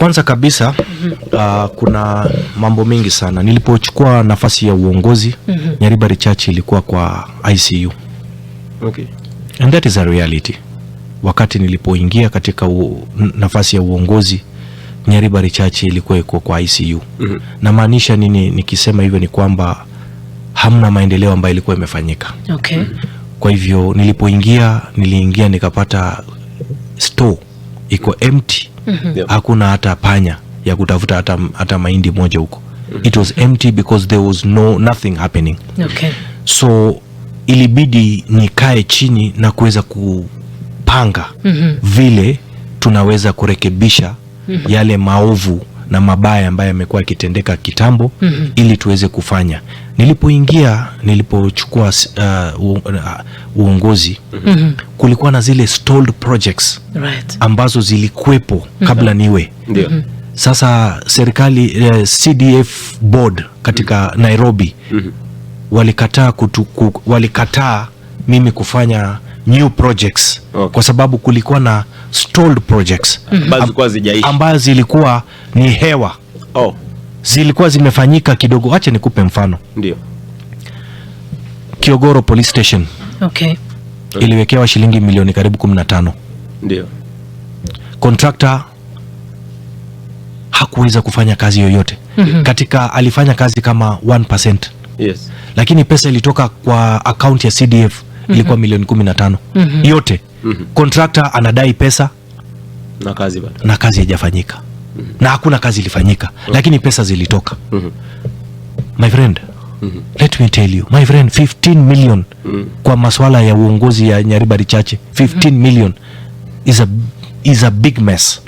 Kwanza kabisa kuna mambo mengi sana. Nilipochukua nafasi ya uongozi, Nyaribari Church ilikuwa kwa ICU. Okay. And that is a reality. Wakati nilipoingia katika nafasi ya uongozi, Nyaribari Church ilikuwa iko kwa ICU. Na maanisha nini nikisema hivyo? Ni kwamba hamna maendeleo ambayo ilikuwa imefanyika. Okay. Kwa hivyo niliingia nikapata store iko empty. Hakuna hata panya ya kutafuta hata mahindi moja huko. It was empty because there was nothing happening. Okay. So ilibidi nikae chini na kuweza kupanga vile tunaweza kurekebisha yale maovu na mabaya ambayo yamekuwa yakitendeka kitambo, ili tuweze kufanya. Nilipochukua uongozi, kulikuwa na zile stalled projects, Right. ambazo zilikuwepo kabla niwe. Sasa serikali CDF board katika Nairobi walikataa mimi kufanya new projects. Kwa sababu kulikuwa na stalled projects ambazo zilikuwa ni hewa. Zilikuwa zimefanyika kidogo. Acha nikupe mfano. Ndio. Kiogoro Police Station. Okay. Iliwekewa shilingi milioni karibu 15. Ndio. Contractor hakuweza kufanya kazi yoyote. Alifanya kazi kama 1%. Yes. Lakini pesa ilitoka kwa account ya CDF ilikuwa milioni 15 yote. Contractor anadai pesa na kazi haijafanyika. Na hakuna kazi ilifanyika, lakini pesa zilitoka. My friend, let me tell you, my friend, 15 million kwa masuala ya uongozi ya Nyaribari Church, 15 million is a big mess.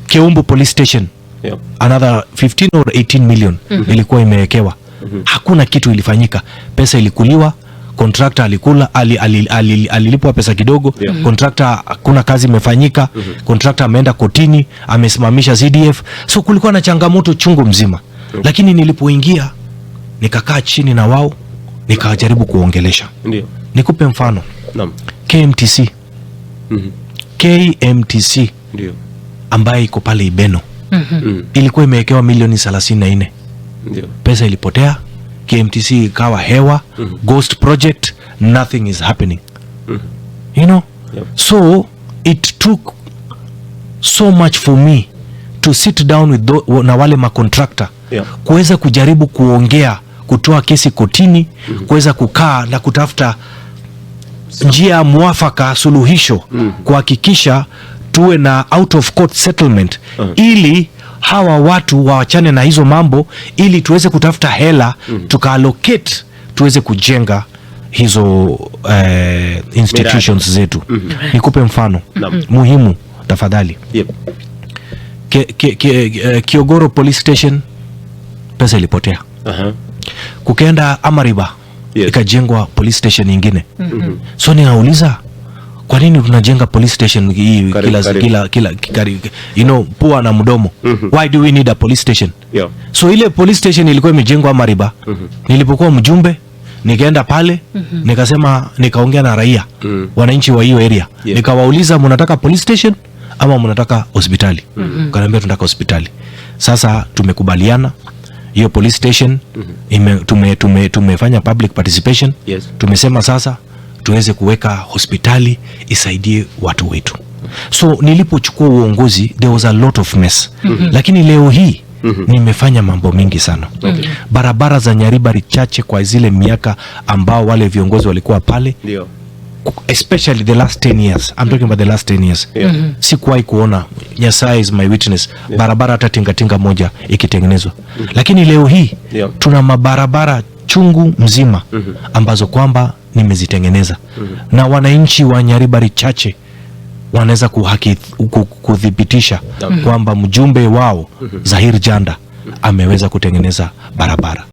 Keumbu Police Station, another 15 or 18 million ilikuwa imewekewa. Hakuna kitu ilifanyika. Pesa ilikuliwa, contractor alikula, alilipwa pesa kidogo. Contractor, hakuna kazi imefanyika. Contractor ameenda kotini, amesimamisha CDF. So kulikuwa na changamoto chungu mzima. Lakini nilipoingia nikakaa chini na wao, nikajaribu kuongelesha. Ndio. Nikupe mfano. Naam. KMTC. KMTC. Ndio. Ambaye iko pale Ibeno. Ilikuwa imewekewa milioni 34. Ndio. Pesa ilipotea. KMTC ikawa hewa. Ghost project. Nothing is happening. You know? So it took so much for me to sit down with na wale macontractor, kuweza kujaribu kuongea, kutoa kesi kotini, kuweza kukaa na kutafuta njia mwafaka, suluhisho, kuhakikisha tuwe na out of court settlement, ili hawa watu waachane na hizo mambo, ili tuweze kutafuta hela, tukaallocate, tuweze kujenga hizo institutions zetu. Nikupe mfano muhimu tafadhali. Kiogoro Police Station, pesa ilipotea. Kukaenda Amariba, ikajengwa police station nyingine. So ninauliza, kwa nini tunajenga police station hii kila pua na mdomo? Why do we need a police station? So ile police station ilikuwa imejengwa Amariba. Nilipokuwa mjumbe, nikaenda pale, nikasema, nikaongea na raia, wananchi wa hiyo area. Nikawauliza, mnataka police station ama mnataka hospitali? Kaniambia tunataka hospitali. Sasa tumekubaliana hiyo police station, tumefanya public participation. Tumesema sasa tuweze kuweka hospitali isaidie watu wetu. So nilipochukua uongozi, there was a lot of mess. Lakini leo hii nimefanya mambo mingi sana. Barabara za Nyaribari chache kwa zile miaka ambao wale viongozi walikuwa pale, especially the last 10 years. I'm talking about the last 10 years. Sikuwahi kuona, Nyasaye is my witness, barabara hata tingatinga moja ikitengenezwa. Lakini leo hii tuna mabarabara chungu mzima ambazo kwamba nimezitengeneza. Na wananchi wa Nyaribari chache wanaweza kuthibitisha kwamba mjumbe wao Zahir Janda ameweza kutengeneza barabara.